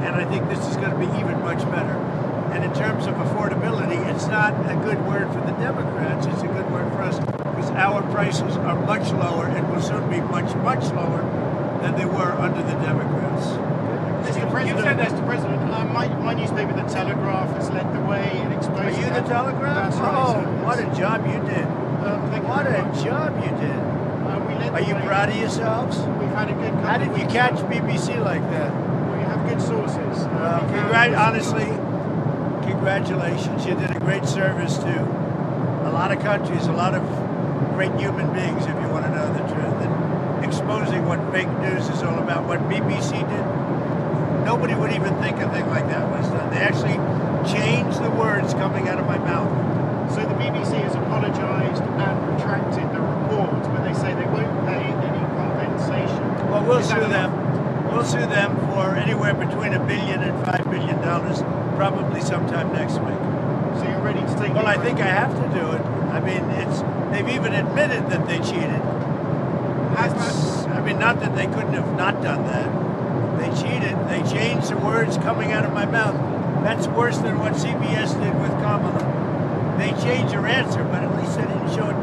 and I think this is going to be even much better. And in terms of affordability, it's not a good word for the Democrats, it's a good word for us, because our prices are much lower and will soon be much, much lower than they were under the Democrats. Mr. President, my newspaper, The Telegraph, has led the way in exposing... Are you The Telegraph? That's right. Oh, what a job you did. What a job you did. Are you proud of yourselves? We've had a good couple How did of you weeks catch now. BBC like that? We have good sources. Honestly, congratulations. You did a great service to a lot of countries, a lot of great human beings, if you want to know the truth. And exposing what fake news is all about, what BBC did, nobody would even think a thing like that was done. They actually changed the words coming out of my mouth. So the BBC has apologised and retracted the report, but they say they won't pay any compensation. Well, we'll sue them. We'll sue them for anywhere between $1 billion and $5 billion, probably sometime next week. So you're ready to take... Well, I think I have to do it. I mean, they've even admitted that they cheated. I mean, not that they couldn't have not done that. They cheated. They changed the words coming out of my mouth. That's worse than what CBS did with Kamala. They changed her answer, but at least they didn't show it,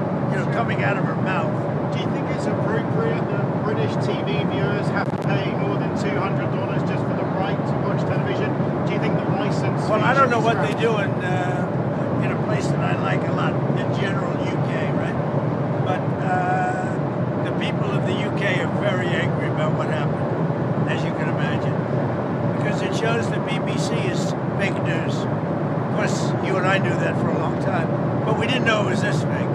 coming out of her mouth. Do you think it's appropriate that British TV viewers have to pay more than $200 just for the right to watch television? Do you think the license... Well, I don't know what they do in a place that I like a lot, in general, UK, right? But the people of the UK are very angry about what happened, as you can imagine, because it shows that BBC is fake news. Of course, you and I knew that for a long time, but we didn't know it was this big.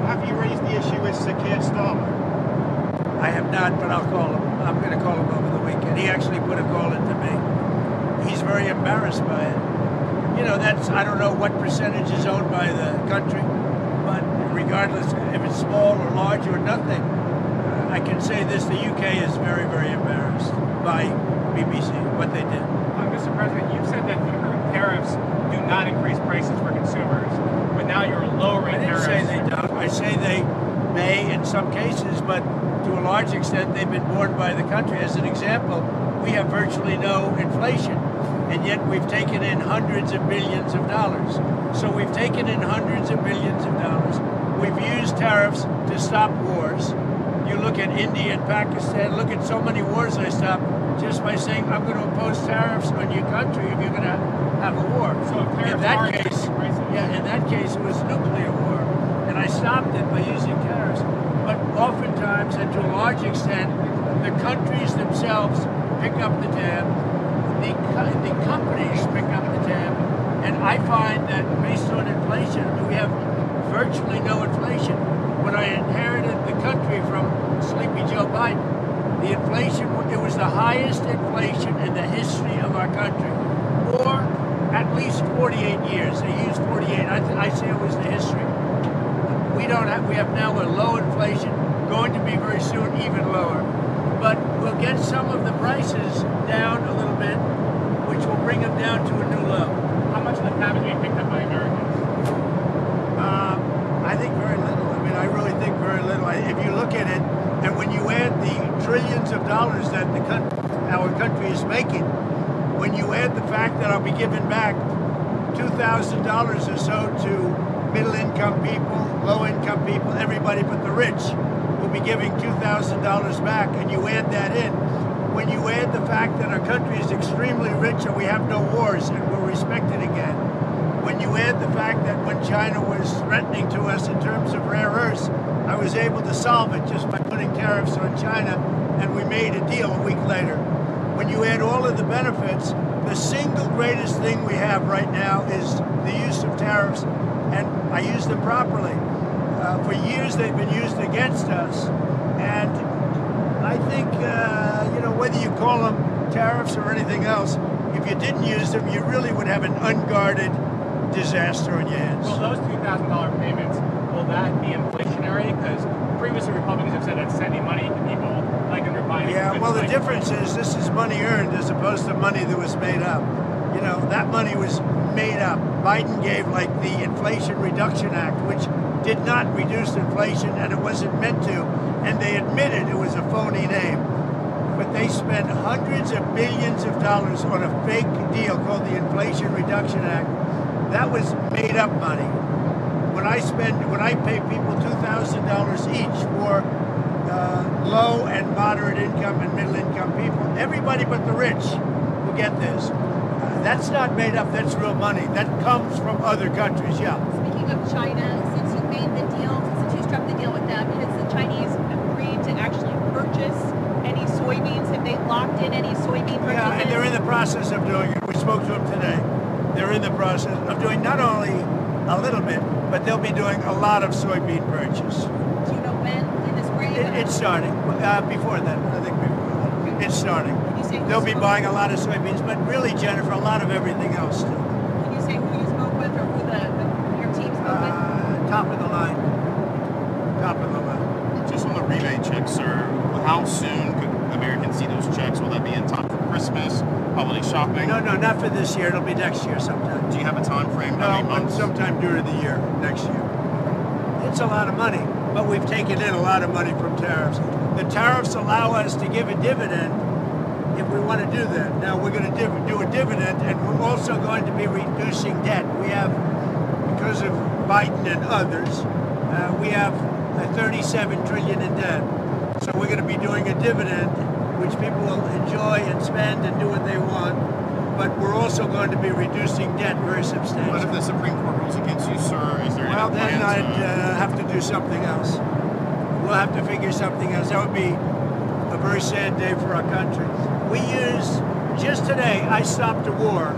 Have you raised the issue with Sir Keir Starmer? I have not, but I'll call him. I'm going to call him over the weekend. He actually put a call into me. He's very embarrassed by it. I don't know what percentage is owned by the country, but regardless if it's small or large or nothing, I can say this, the UK is very, very embarrassed by BBC, what they did. Mr. President, you've said that tariffs do not increase prices for consumers, but now you're lowering tariffs. I didn't say they don't. I say they may in some cases, but to a large extent they've been borne by the country. As an example, we have virtually no inflation, and yet we've taken in hundreds of billions of dollars. So we've taken in hundreds of billions of dollars. We've used tariffs to stop wars. You look at India and Pakistan, look at so many wars I stopped just by saying I'm going to impose tariffs on your country if you're going to have a war. So in that case it was nuclear war, and I stopped it by using tariffs. But oftentimes, and to a large extent, the countries themselves pick up the tab, the companies pick up the tab, and I find that based on inflation, we have virtually no inflation. When I inherited the country from Sleepy Joe Biden, the inflation, it was the highest inflation in the history of our country, or at least 48 years. They used 48. I say it was the history. We have now a low inflation, going to be very soon even lower. But we'll get some of the prices down a little bit, which will bring them down to a new low. How much of the tab is being picked up by Americans? I think very little. I mean, I really think very little. If you look at it, and when you add the trillions of dollars that our country is making, when you add the fact that I'll be giving back $2,000 or so to middle-income people, low-income people, everybody but the rich will be giving $2,000 back, and you add that in. When you add the fact that our country is extremely rich and we have no wars and we're respected again, when you add the fact that when China was threatening to us in terms of rare earths, I was able to solve it just by putting tariffs on China, and we made a deal a week later. When you add all of the benefits, the single greatest thing we have right now is the use of tariffs, and I use them properly. For years they've been used against us, and I think, whether you call them tariffs or anything else, if you didn't use them, you really would have an unguarded disaster on your hands. Well, those $2,000 payments, will that be inflationary? Because previously Republicans have said that's sending money to people like they're buying. Yeah, well, the difference is this is money earned as opposed to money that was made up. That money was made up. Biden gave like the Inflation Reduction Act, which did not reduce inflation, and it wasn't meant to, and they admitted it was a phony name. but they spend hundreds of billions of dollars on a fake deal called the Inflation Reduction Act. That was made up money. When I pay people $2,000 each for low and moderate income and middle income people, everybody but the rich will get this. That's not made up, that's real money. That comes from other countries, yeah. Speaking of China, since you made the deal, since you struck the deal with them, has the Chinese agreed to actually purchase any soybeans? Have they locked in any soybean purchases? Yeah, and they're in the process of doing it. We spoke to them today. They're in the process of doing not only a little bit, but they'll be doing a lot of soybean purchase. Do you know when? In the spring? It's starting. Before that, I think before that. It's starting. Can you say They'll be buying a lot of soybeans, but really, Jennifer, a lot of everything else too. Can you say who you spoke with or who your team spoke with? Top of the line. Top of the line. Just on the rebate checks, sir, how soon could Americans see those checks? Will that be in time for Christmas, holiday shopping? No, not for this year. It'll be next year sometime. Do you have a time frame? No, How many months? sometime during the year, next year. It's a lot of money, but we've taken in a lot of money from tariffs. The tariffs allow us to give a dividend if we want to do that. Now we're going to do a dividend, and we're also going to be reducing debt. We have, because of Biden and others, we have 37 trillion in debt. So we're going to be doing a dividend, which people will enjoy and spend and do what they want. But we're also going to be reducing debt very substantially. What if the Supreme Court rules against you, sir? Is there Well, any then plan I'd have to do something else. We'll have to figure something else. That would be a very sad day for our country. Just today, I stopped a war.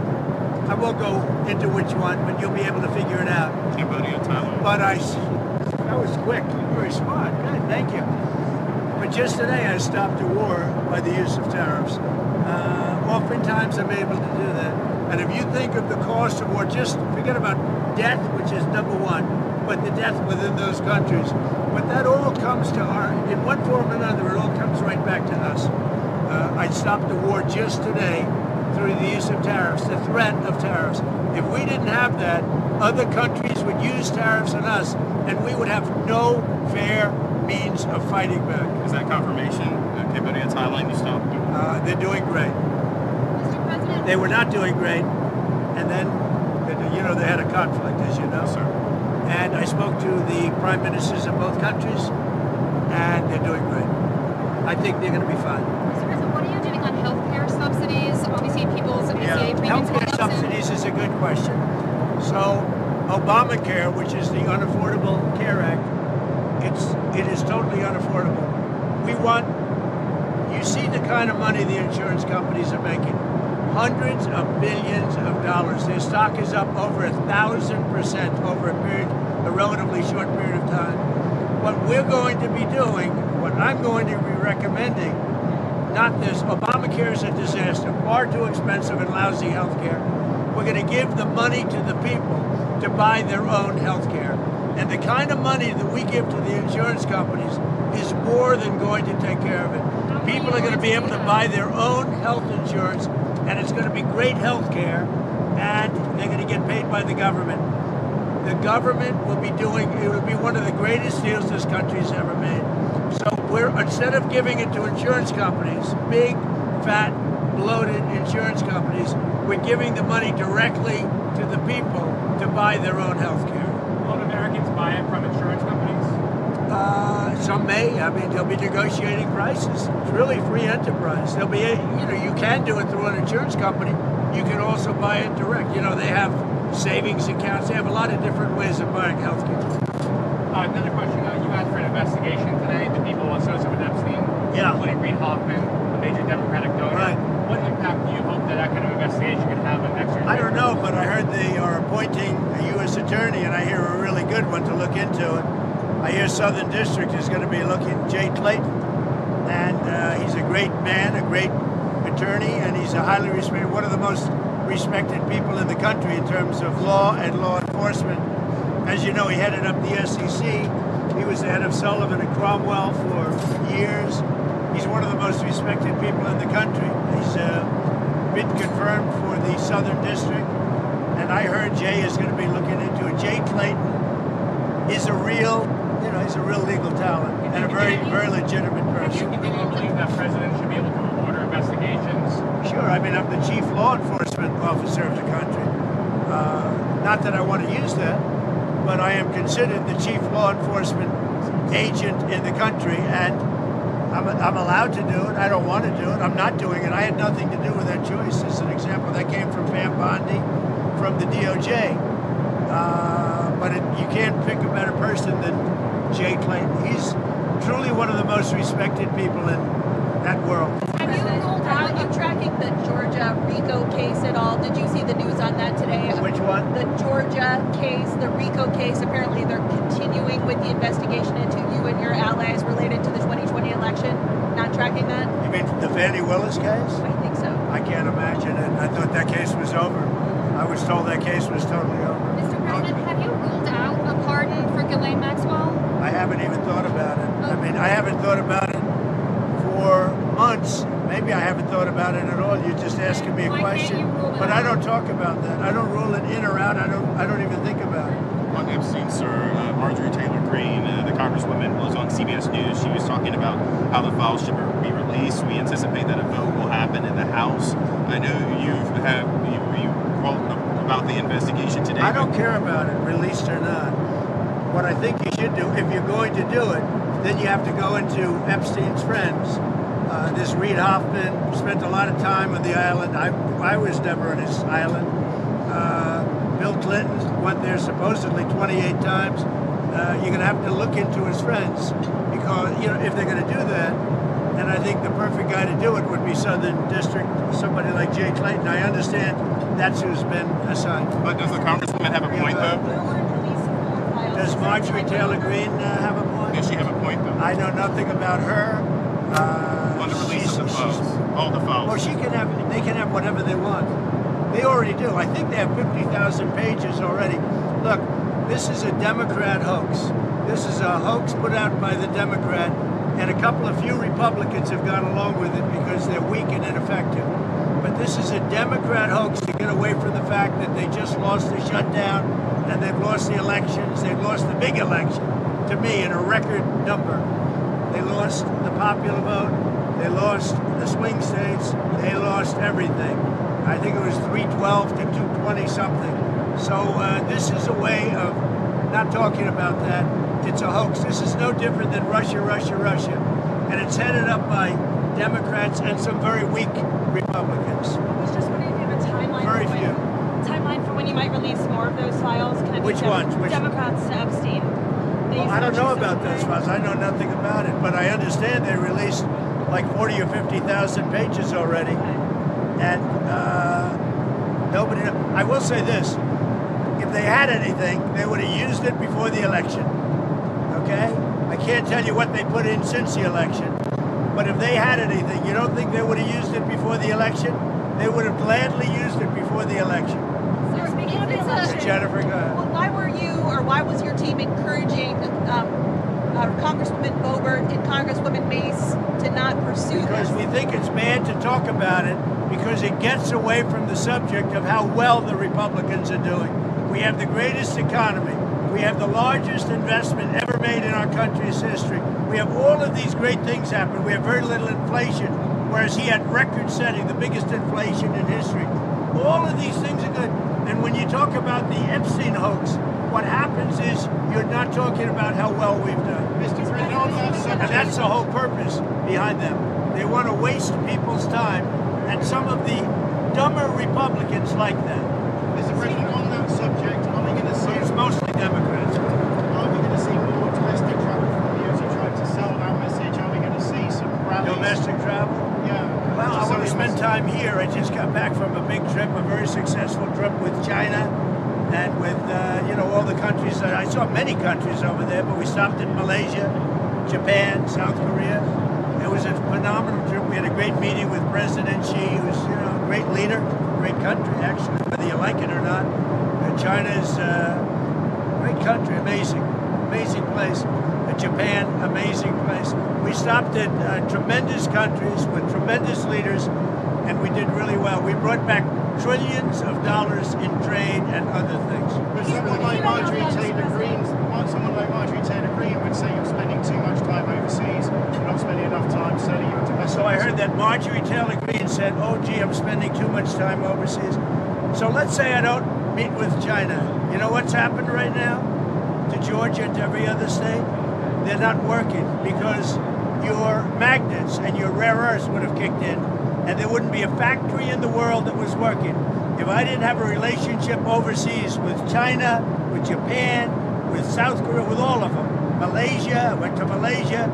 I won't go into which one, but you'll be able to figure it out. Cambodia, Thailand? But that was quick. You're very smart. Good, thank you. But just today, I stopped a war by the use of tariffs. Oftentimes, I'm able to do that. And if you think of the cost of war, just forget about death, which is number one, but the death within those countries. But that all comes to in one form or another, it all comes right back to us. I stopped the war just today through the use of tariffs, the threat of tariffs. If we didn't have that, other countries would use tariffs on us, and we would have no fair means of fighting back. Is that confirmation? Cambodia, Thailand, you stopped? They're doing great. Mr. President? They were not doing great, and then, they had a conflict, as you know. Sir. And I spoke to the prime ministers of both countries, and they're doing great. I think they're going to be fine. Mr. President, what are you doing on health care subsidies? Obviously, people's ACA premiums Healthcare subsidies is a good question. So, Obamacare, which is the Unaffordable Care Act, it is totally unaffordable. You see the kind of money the insurance companies are making. Hundreds of billions of dollars. Their stock is up over 1,000% over a relatively short period of time. What we're going to be doing, what I'm going to be recommending, not this. Obamacare is a disaster, far too expensive and lousy health care. We're going to give the money to the people to buy their own health care. And the kind of money that we give to the insurance companies is more than going to take care of it. People are going to be able to buy their own health insurance, and it's going to be great health care, and they're going to get paid by the government. The government will be it will be one of the greatest deals this country's ever made. So instead of giving it to insurance companies, big, fat, bloated insurance companies, we're giving the money directly to the people to buy their own health care. Will Americans buy it from insurance companies? Some may. I mean, they'll be negotiating prices. It's really free enterprise. They'll be, you can do it through an insurance company. You can also buy it direct. They have savings accounts. They have a lot of different ways of buying health care. Another question. You asked for an investigation today. The people associated with Epstein, including Reid Hoffman, a major Democratic donor. Right. What impact do you hope that kind of investigation could have on next year's? I don't know, but I heard they are appointing a U.S. attorney, and I hear a really good one to look into it. I hear Southern District is going to be looking at Jay Clayton, and he's a great man, a great attorney, and he's a highly respected, one of the most respected people in the country in terms of law and law enforcement. As you know, he headed up the SEC. He was the head of Sullivan and Cromwell for years. He's one of the most respected people in the country. He's been confirmed for the Southern District, and I heard Jay is going to be looking into it. Jay Clayton is a real, he's a real legal talent and a very, very legitimate Do you person. continue to believe that presidents should be able to investigations? Sure, I mean, I'm the chief law enforcement officer of the country. Not that I want to use that, but I am considered the chief law enforcement agent in the country, and I'm allowed to do it. I don't want to do it. I'm not doing it. I had nothing to do with that choice. As an example, that came from Pam Bondi from the DOJ. But you can't pick a better person than Jay Clayton. He's truly one of the most respected people in that world. Have you ruled out you tracking the Georgia RICO case at all? Did you see the news on that today? Which one? The Georgia case, the RICO case. Apparently they're continuing with the investigation into you and your allies related to the 2020 election. Not tracking that? You mean the Fannie Willis case? I think so. I can't imagine it. I thought that case was over. I was told that case was totally over. Mr. President, have you ruled out a pardon for Ghislaine Maxwell? I haven't even thought about it. I mean, I haven't thought about it for months. Maybe I haven't thought about it at all. You're just asking me a Why can't question. you rule it But I out? don't talk about that. I don't rule it in or out. I don't even think about it. On Epstein, sir, Marjorie Taylor Greene, the congresswoman, was on CBS News. She was talking about how the files should be released. We anticipate that a vote will happen in the House. I know you wrote about the investigation today. I don't care about it, released or not. What I think you should do, if you're going to do it, then you have to go into Epstein's friends. This Reid Hoffman spent a lot of time on the island. I was never on his island. Bill Clinton went there supposedly 28 times. You're going to have to look into his friends because, if they're going to do that, and I think the perfect guy to do it would be Southern District, somebody like Jay Clayton. I understand that's who's been assigned. But does the congresswoman have a point, though? Does Marjorie Taylor Greene have a point? Does she have a point, though? I know nothing about her. On the release of the files. All the files. Well, they can have whatever they want. They already do. I think they have 50,000 pages already. Look, this is a Democrat hoax. This is a hoax put out by the Democrat, and a few Republicans have gone along with it because they're weak and ineffective. But this is a Democrat hoax to get away from the fact that they just lost the shutdown and they've lost the elections. They've lost the big election, to me, in a record number. They lost the popular vote. They lost the swing states. They lost everything. I think it was 312 to 220 something. So this is a way of not talking about that. It's a hoax. This is no different than Russia. And it's headed up by Democrats and some very weak Republicans. I was just wondering if you have a timeline. Very few. Timeline for when you might release more of those files. Which ones? Democrats to Epstein. Well, I don't know about those files. I know nothing about it. But I understand they released like 40 or 50,000 pages already. And nobody knows. I will say this. If they had anything, they would have used it before the election. Okay? I can't tell you what they put in since the election. But if they had anything, you don't think they would have used it before the election? They would have gladly used it before the election. So speaking of the election, Jennifer, go ahead. Why was your team encouraging Congresswoman Boebert and Congresswoman Mace to not pursue Because this? we think it's bad to talk about it because it gets away from the subject of how well the Republicans are doing. We have the greatest economy. We have the largest investment ever made in our country's history. We have all of these great things happen. We have very little inflation, whereas he had record-setting, the biggest inflation in history. All of these things are good. And when you talk about the Epstein hoax, what happens is you're not talking about how well we've done. Mr. President, on that subject, And that's the whole purpose behind them. They want to waste people's time, and some of the dumber Republicans like that. Mr. President, on that subject, are we going to see? It's mostly Democrats. Are we going to see more domestic travel from you as you try to sell that message? Are we going to see some rallies? Domestic travel? Yeah. Well, I want to spend time here. I just got back from a big trip, a very successful trip with China and with, all the countries. I saw many countries over there, but we stopped in Malaysia, Japan, South Korea. It was a phenomenal trip. We had a great meeting with President Xi, who's, a great leader, great country, actually, whether you like it or not. China is a great country, amazing place. Japan, amazing place. We stopped at tremendous countries with tremendous leaders, and we did really well. We brought back trillions of dollars in trade and other things. But someone like Marjorie Taylor Greene's someone like Marjorie Taylor Greene would say you're spending too much time overseas, you're not spending enough time studying your domestic. So I heard that Marjorie Taylor Greene said, oh gee, I'm spending too much time overseas. So let's say I don't meet with China. You know what's happened right now to Georgia and to every other state? They're not working because your magnets and your rare earths would have kicked in and there wouldn't be a factory in the world that was working. If I didn't have a relationship overseas with China, with Japan, with South Korea, with all of them, Malaysia, I went to Malaysia,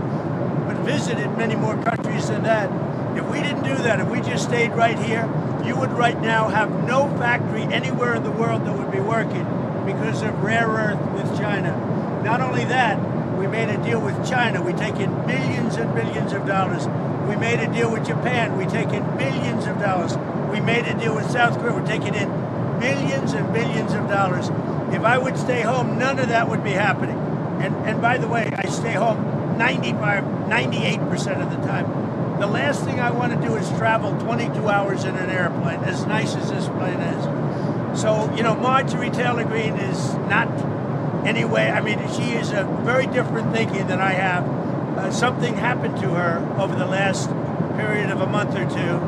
but visited many more countries than that. If we didn't do that, if we just stayed right here, you would right now have no factory anywhere in the world that would be working because of rare earth with China. Not only that, we made a deal with China. We take in billions and billions of dollars. We made a deal with Japan. We take in billions of dollars. We made a deal with South Korea. We're taking in billions and billions of dollars. If I would stay home, none of that would be happening. And by the way, I stay home 95, 98% of the time. The last thing I want to do is travel 22 hours in an airplane, as nice as this plane is. So, you know, Marjorie Taylor Greene is not anyway, I mean, she is a very different thinking than I have. Something happened to her over the last period of a month or two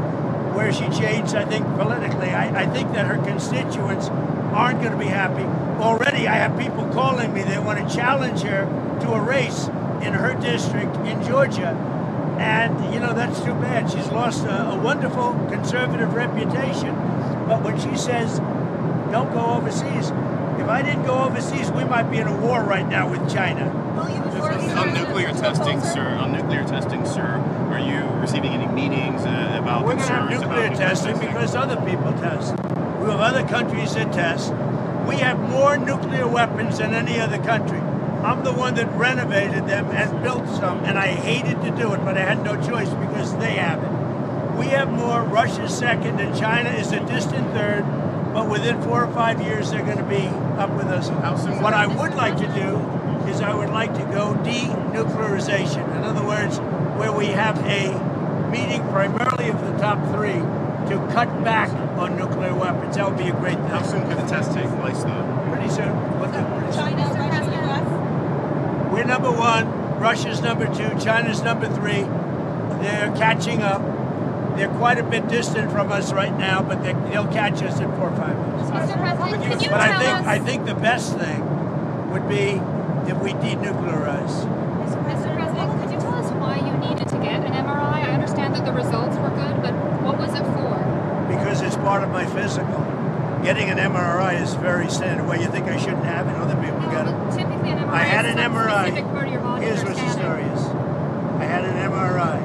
where she changed, I think, politically. I think that her constituents aren't going to be happy. Already, I have people calling me. They want to challenge her to a race in her district in Georgia. And, you know, that's too bad. She's lost a wonderful conservative reputation. But when she says, don't go overseas, if I didn't go overseas, we might be in a war right now with China. On nuclear testing, sir, are you receiving any meetings about We're going to have concerns nuclear about testing because other people test. We have other countries that test. We have more nuclear weapons than any other country. I'm the one that renovated them and built some, and I hated to do it, but I had no choice because they have it. We have more. Russia's second, and China is a distant third, but within 4 or 5 years, they're going to be up with us. What I would like to do is I would like to go denuclearization. In other words, where we have a meeting primarily of the top 3 to cut back on nuclear weapons. That would be a great thing. How soon could the test take place, though? Pretty soon. Pretty soon. China, Russia, US. We're number 1, Russia's number 2, China's number 3. They're catching up. They're quite a bit distant from us right now, but they'll catch us in 4 or 5 years. Mr. President, can you But tell us... I think the best thing would be if we denuclearize. Mr. President, could you tell us why you needed to get an MRI? I understand that the results were good, but what was it for? Because it's part of my physical. Getting an MRI is very standard. Well, you think I shouldn't have it? Other people get it. Typically an MRI I had is an some MRI. specific part of your body Here's they're what the story scanning. is. I had an MRI.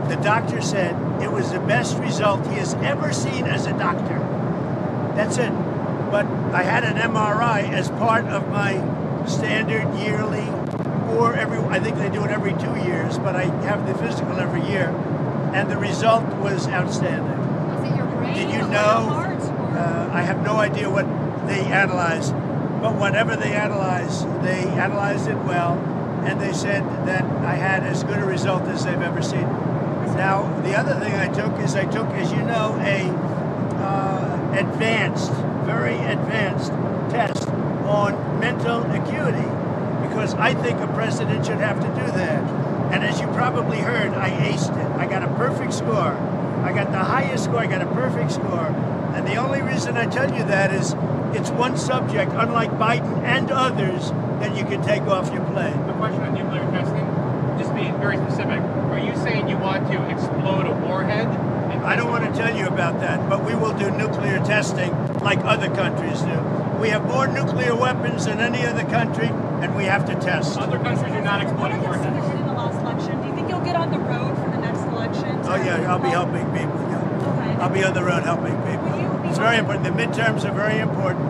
The doctor said it was the best result he has ever seen as a doctor. That's it. But I had an MRI as part of my standard yearly, or I think they do it every 2 years, but I have the physical every year, and the result was outstanding. Was it your brain? Did you or know? your heart? Or... I have no idea what they analyzed, but whatever they analyzed it well, and they said that I had as good a result as they've ever seen. Now, the other thing I took, as you know, a very advanced test on mental acuity, because I think a president should have to do that. And as you probably heard, I aced it. I got a perfect score. I got the highest score. I got a perfect score. And the only reason I tell you that is it's one subject, unlike Biden and others, that you can take off your plane. The question on nuclear testing, just being very specific, are you saying you want to explode a warhead? I don't want to tell you about that, but we will do nuclear testing like other countries do. We have more nuclear weapons than any other country, and we have to test. Other countries are not exploding What warheads. did in the last election? Do you think you'll get on the road for the next election? Oh yeah, I'll be helping people. Yeah. Okay. I'll be on the road helping people. Will you be It's very important. The midterms are very important.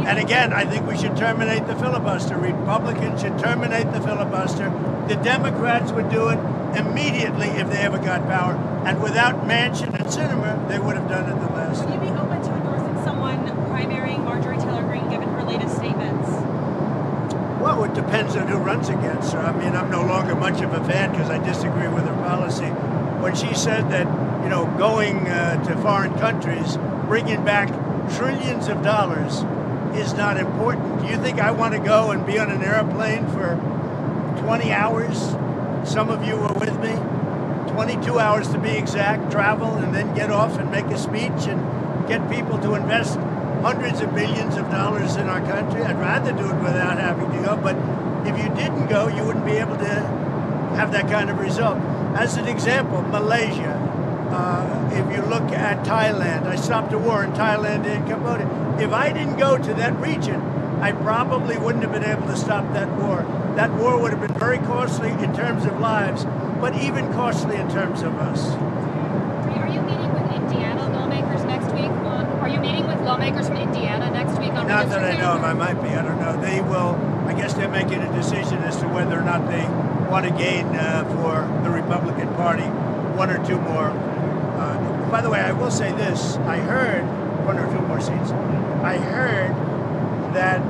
And again, I think we should terminate the filibuster. Republicans should terminate the filibuster. The Democrats would do it immediately if they ever got power. And without Manchin and Sinema, they would have done it the last Would time. you be open to endorsing someone primarying Marjorie Taylor Greene given her latest statements? Well, it depends on who runs against her. I mean, I'm no longer much of a fan because I disagree with her policy. When she said that, you know, going to foreign countries, bringing back trillions of dollars is not important. Do you think I want to go and be on an airplane for 20 hours? Some of you were with me. 22 hours to be exact, travel and then get off and make a speech and get people to invest hundreds of billions of dollars in our country. I'd rather do it without having to go, but if you didn't go, you wouldn't be able to have that kind of result. As an example, Malaysia. If you look at Thailand, I stopped a war in Thailand and Cambodia. If I didn't go to that region, I probably wouldn't have been able to stop that war. That war would have been very costly in terms of lives, but even costly in terms of us. Are you meeting with Indiana lawmakers next week? Are you meeting with lawmakers from Indiana next week on Not that I redistricting? know of. I might be. I don't know. They will. I guess they're making a decision as to whether or not they want to gain for the Republican Party one or two more. By the way, I will say this. I heard one or two more seats. I heard that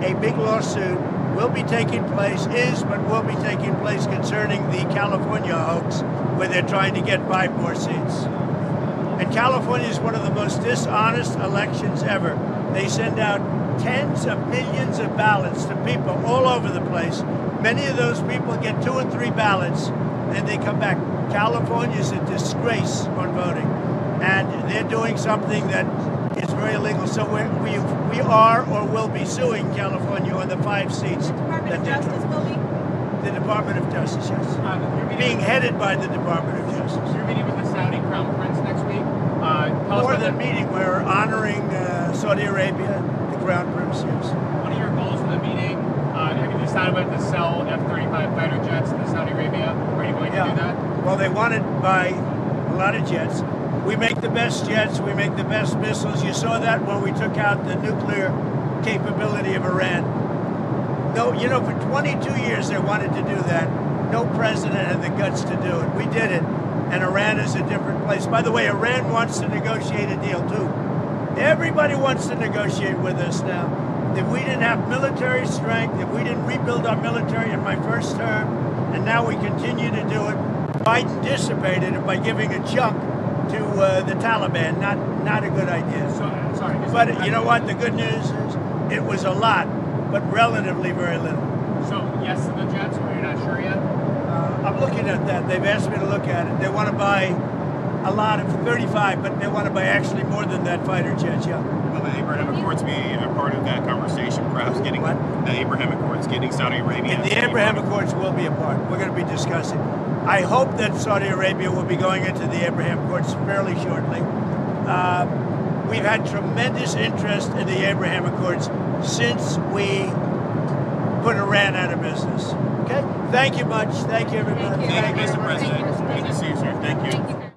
a big lawsuit will be taking place, but will be taking place concerning the California hoax, where they're trying to get 5 more seats. And California is one of the most dishonest elections ever. They send out tens of millions of ballots to people all over the place. Many of those people get 2 or 3 ballots, and they come back. California is a disgrace on voting, and they're doing something that is very illegal. So we are or will be suing California on the 5 seats. The Department that of they're Justice will be? The Department of Justice, yes. You're Being headed by the Department of Justice. You're meeting with the Saudi Crown Prince next week. Tell us More about than the- meeting, we're honoring Saudi Arabia, the Crown Prince, yes. What are your goals for the meeting? Have you decided whether to sell F-35 fighter jets to Saudi Arabia? Are you going to do that? Well, they want to buy a lot of jets. We make the best jets. We make the best missiles. You saw that when we took out the nuclear capability of Iran. No, you know, for 22 years they wanted to do that. No president had the guts to do it. We did it, and Iran is a different place. By the way, Iran wants to negotiate a deal too. Everybody wants to negotiate with us now. If we didn't have military strength, if we didn't rebuild our military in my first term, and now we continue to do it, Biden dissipated it by giving a chunk to the Taliban. Not a good idea. So, sorry. But you know what? The good news is it was a lot, but relatively very little. So, yes to the jets, or you're not sure yet? I'm looking at that. They've asked me to look at it. They want to buy a lot of 35, but they want to buy actually more than that fighter jets, yeah. Will the Abraham Accords be a part of that conversation? Perhaps getting What? the Abraham Accords, getting Saudi Arabia. And the Abraham Accords will be a part. We're going to be discussing. I hope that Saudi Arabia will be going into the Abraham Accords fairly shortly. We've had tremendous interest in the Abraham Accords since we put Iran out of business. Okay? Thank you much. Thank you, everybody. Thank you. Thank you, Mr. President. Thank you, Mr. Good to see you, sir. Thank you. Thank you.